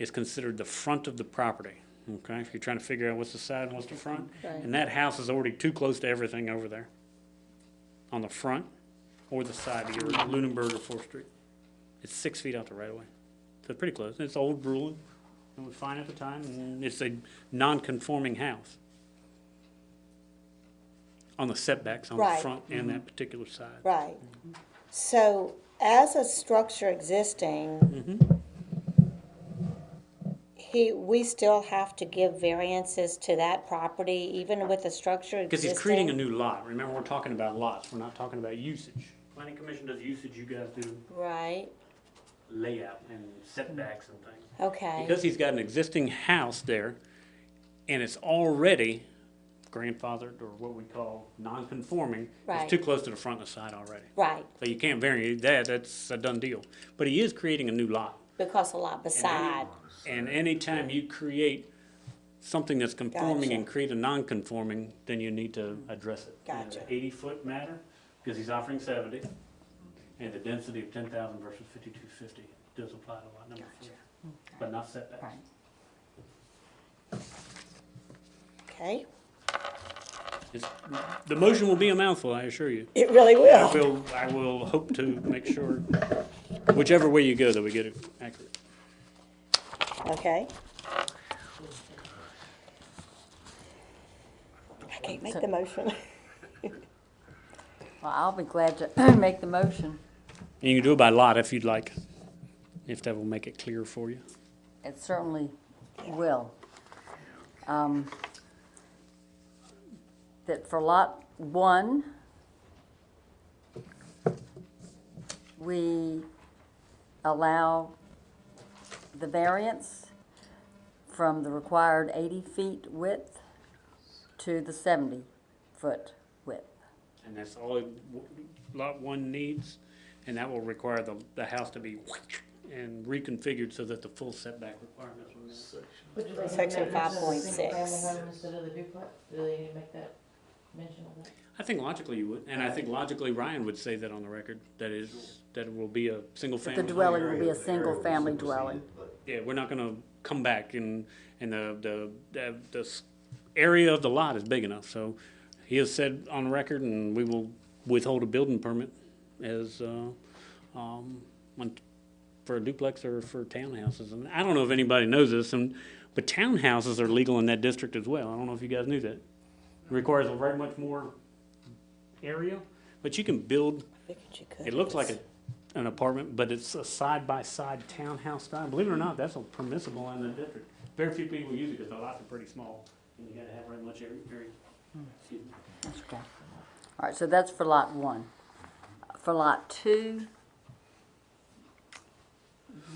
is considered the front of the property. Okay, if you're trying to figure out what's the side and what's the front, Right. and that house is already too close to everything over there, on the front or the side, either Lunenburg or 4th Street. It's 6 feet out the right of way, so it's pretty close. It's old ruling, it was fine at the time, and it's a non-conforming house on the setbacks on the Right. front and that particular side. Right. So as a structure existing, we still have to give variances to that property, even with the structure existing? Because he's creating a new lot. Remember, we're talking about lots, we're not talking about usage. Planning Commission does usage, you guys do Right, layout and setbacks and things. okay. Because he's got an existing house there, and it's already grandfathered, or what we call non-conforming, Right. it's too close to the front and the side already. Right, So you can't vary that, that's a done deal. But he is creating a new lot. because a lot beside, And anytime you create something that's conforming Gotcha. and create a non-conforming, then you need to address it. And Gotcha. the 80-foot matter, because he's offering 70, and the density of 10,000 versus 5,250 does apply to lot number 4, but not setbacks. Right. okay? The motion will be a mouthful, I assure you. It really will. I will hope to make sure, whichever way you go, that we get it accurate. Okay. I can't make the motion. Well, I'll be glad to make the motion. And you can do it by lot if you'd like, if that will make it clear for you. It certainly will. That for lot 1, we allow the variance from the required 80 feet width to the 70-foot width. And that's all lot 1 needs, and that will require the house to be and reconfigured so that the full setback requirements will meet. But do they have to Section make this as a 5.6. single-family home instead of the duplex? Do they need to make that mention of that? I think logically you would, and I think logically Ryan would say that on the record, that it will be a single family. The dwelling will be a single-family dwelling. Yeah, we're not gonna come back and the area of the lot is big enough, so he has said on the record, and we will withhold a building permit as, for a duplex or for townhouses. And I don't know if anybody knows this, but townhouses are legal in that district as well. I don't know if you guys knew that. It requires a very much more area, but you can build, Figured you could. it looks like an apartment, but it's a side-by-side townhouse style. Believe it or not, that's permissible in the district. Very few people use it because the lots are pretty small, and you gotta have very much area. Excuse me. That's okay. All right, so that's for lot 1. for lot 2,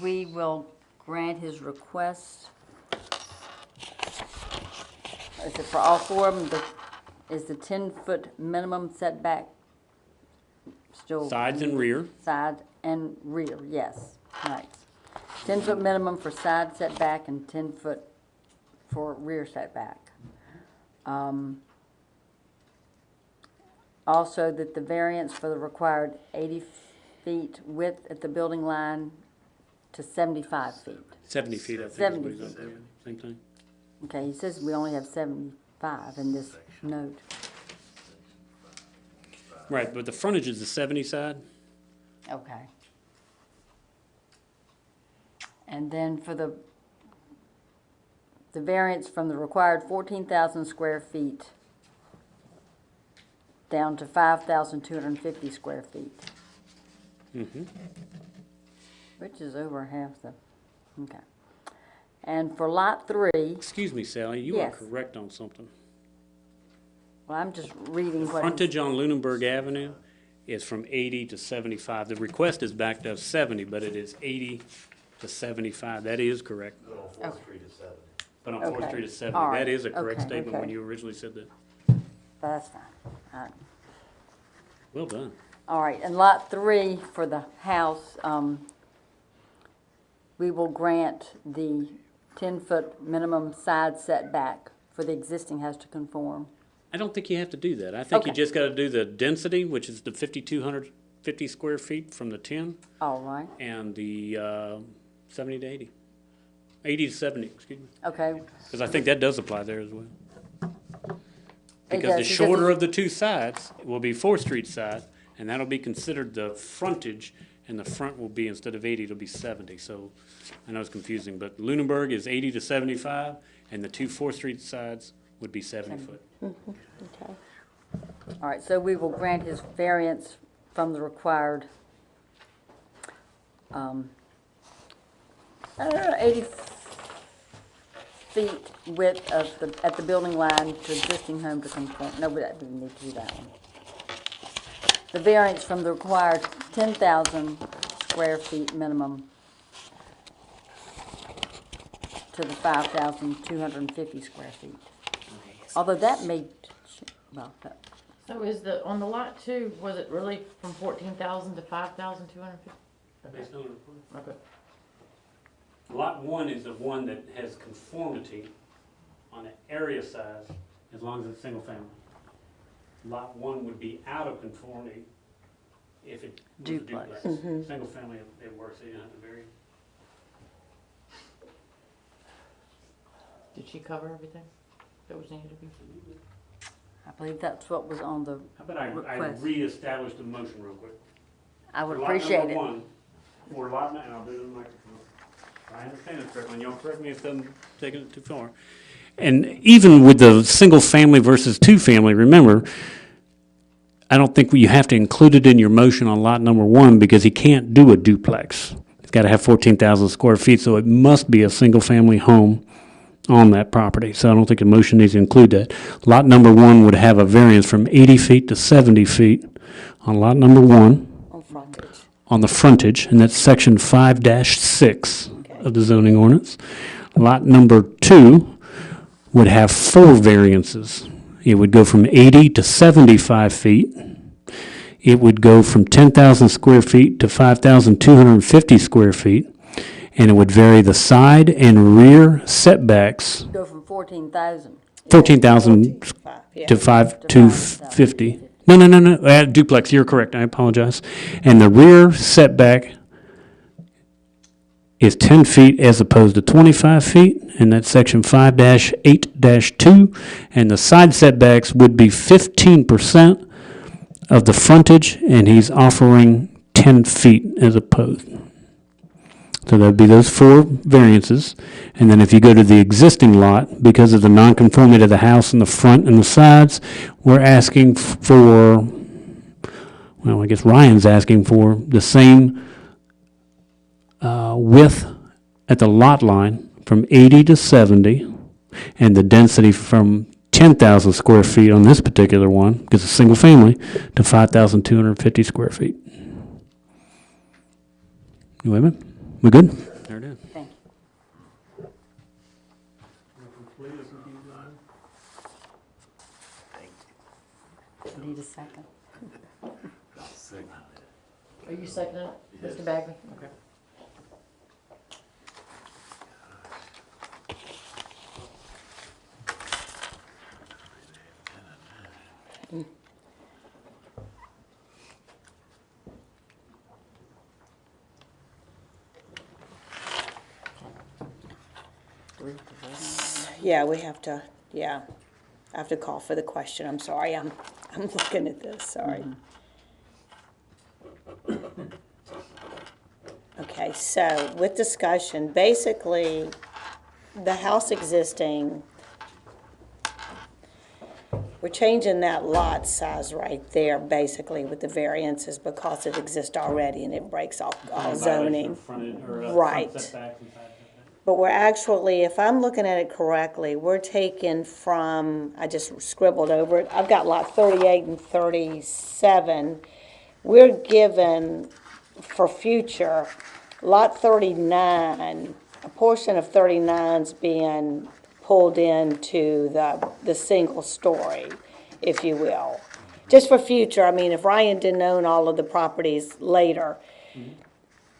we will grant his request. Is it for all 4 of them? Is the 10-foot minimum setback still? Sides and rear. Side and rear, yes, right. 10-foot minimum for side setback and 10-foot for rear setback. Also, that the variance for the required 80 feet width at the building line to 75 feet. 70 feet, I think. is 70 what he's feet. up there. Same thing. Okay, he says we only have 75 in this note. Right, but the frontage is the 70 side. Okay. And then for the variance from the required 14,000 square feet down to 5,250 square feet. Which is over half the, okay. And for lot 3, Excuse me, Sally, you are Yes. correct on something. well, I'm just reading what. Frontage on Lunenburg Avenue is from 80 to 75. The request is back to 70, but it is 80 to 75. That is correct. Okay. But on 4th Okay. Street is 70. All right. That is a correct Okay, statement when okay. you originally said that. That's fine. All right. Well done. All right, and lot 3 for the house, we will grant the 10-foot minimum side setback for the existing house to conform. I don't think you have to do that. I think you Okay. just got to do the density, which is the 5,250 square feet from the 10, All right, and the 70 to 80. 80 to 70, excuse me. okay. Because I think that does apply there as well. It Because the does, shorter of the two sides will be 4th Street side, and that'll be considered the frontage, and the front will be, instead of 80, it'll be 70. So I know it's confusing, but Lunenburg is 80 to 75, and the two 4th Street sides would be 70 foot. Okay. All right, so we will grant his variance from the required 80 feet width of at the building line to existing home to conform. No, we didn't need to do that one. The variance from the required 10,000 square feet minimum to the 5,250 square feet. Although that may, well, So is on the lot 2, was it really from 14,000 to 5,250? Based on the report. Okay. Lot 1 is the one that has conformity on the area size, as long as it's single family. Lot 1 would be out of conformity if it was a Duplex. duplex. Single family, it works, so you don't have to vary. Did she cover everything that was needed to be? I believe that's what was on the How about I request. reestablish the motion real quick? I would For appreciate lot it. number 1, for lot, and I'll do it on the microphone. I understand it correctly, and y'all correct me if I'm taking it too far. And even with the single family versus two family, remember, I don't think you have to include it in your motion on lot number 1 because he can't do a duplex. It's got to have 14,000 square feet, so it must be a single family home on that property. So I don't think the motion needs to include that. Lot number 1 would have a variance from 80 feet to 70 feet on lot number 1 On frontage. on the frontage, and that's section 5-6 of the zoning ordinance. Lot number 2 would have 4 variances. It would go from 80 to 75 feet. It would go from 10,000 square feet to 5,250 square feet. And it would vary the side and rear setbacks, Go from 14,000. 14,000 Yeah. to 5,250. No, duplex, you're correct, I apologize. And the rear setback is 10 feet as opposed to 25 feet, and that's section 5-8-2. And the side setbacks would be 15% of the frontage, and he's offering 10 feet as opposed. So that'd be those 4 variances. And then if you go to the existing lot, because of the nonconformity of the house in the front and the sides, we're asking for, well, I guess Ryan's asking for the same width at the lot line from 80 to 70, and the density from 10,000 square feet on this particular one, because it's single family, to 5,250 square feet. You with me? We good? There it is. Thank you. Need a second? Are you seconding it, Mr. Bagley? Okay. Yeah, we have to, yeah. I have to call for the question. I'm sorry. I'm looking at this, sorry. Okay, so with discussion, basically, the house existing, we're changing that lot size right there, basically, with the variances because it exists already and it breaks all zoning. Right. But we're actually, if I'm looking at it correctly, we're taking from, I just scribbled over it, I've got lot 38 and 37. We're given, for future, lot 39, a portion of 39's being pulled into the single story, if you will. Just for future, I mean, if Ryan didn't own all of the properties later,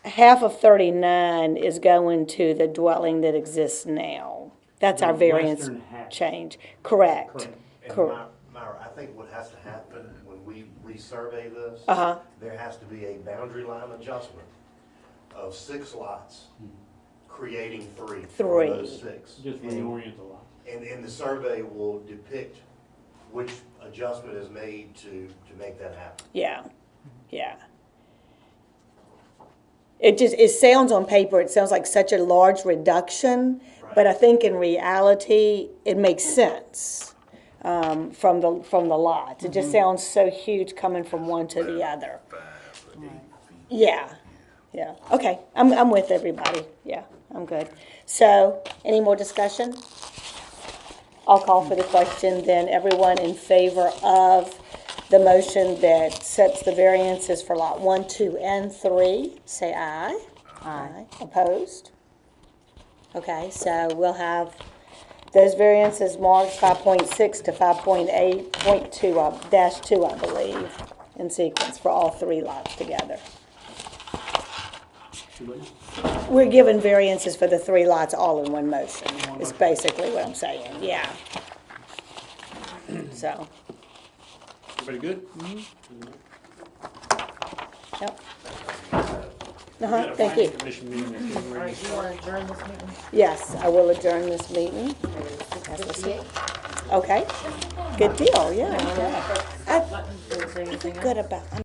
half of 39 is going to the dwelling that exists now. That's our variance western half. change. Correct. And Correct. Myra, I think what has to happen when we resurvey this, Uh-huh. there has to be a boundary line adjustment of 6 lots, creating 3 Three. from those 6. Just reorient a lot. And the survey will depict which adjustment is made to make that happen. Yeah, yeah. It sounds on paper, it sounds like such a large reduction, but I think in reality, it makes sense from the lots. It just sounds so huge coming from one to the other. Yeah, yeah. Okay, I'm with everybody. Yeah, I'm good. So, any more discussion? I'll call for the question, then everyone in favor of the motion that sets the variances for lot 1, 2, and 3, say aye. Aye. Opposed? Okay, so we'll have those variances marked 5.6 to 5.8.2, -2, I believe, in sequence for all 3 lots together. We're given variances for the 3 lots all in one motion, is basically what I'm saying, yeah. So, Everybody good? yep. Thank you. Commission meeting that's getting All ready right, to you start. want to adjourn this meeting? Yes, I will adjourn this meeting. Okay, good deal, yeah. Not to say anything Good else? about,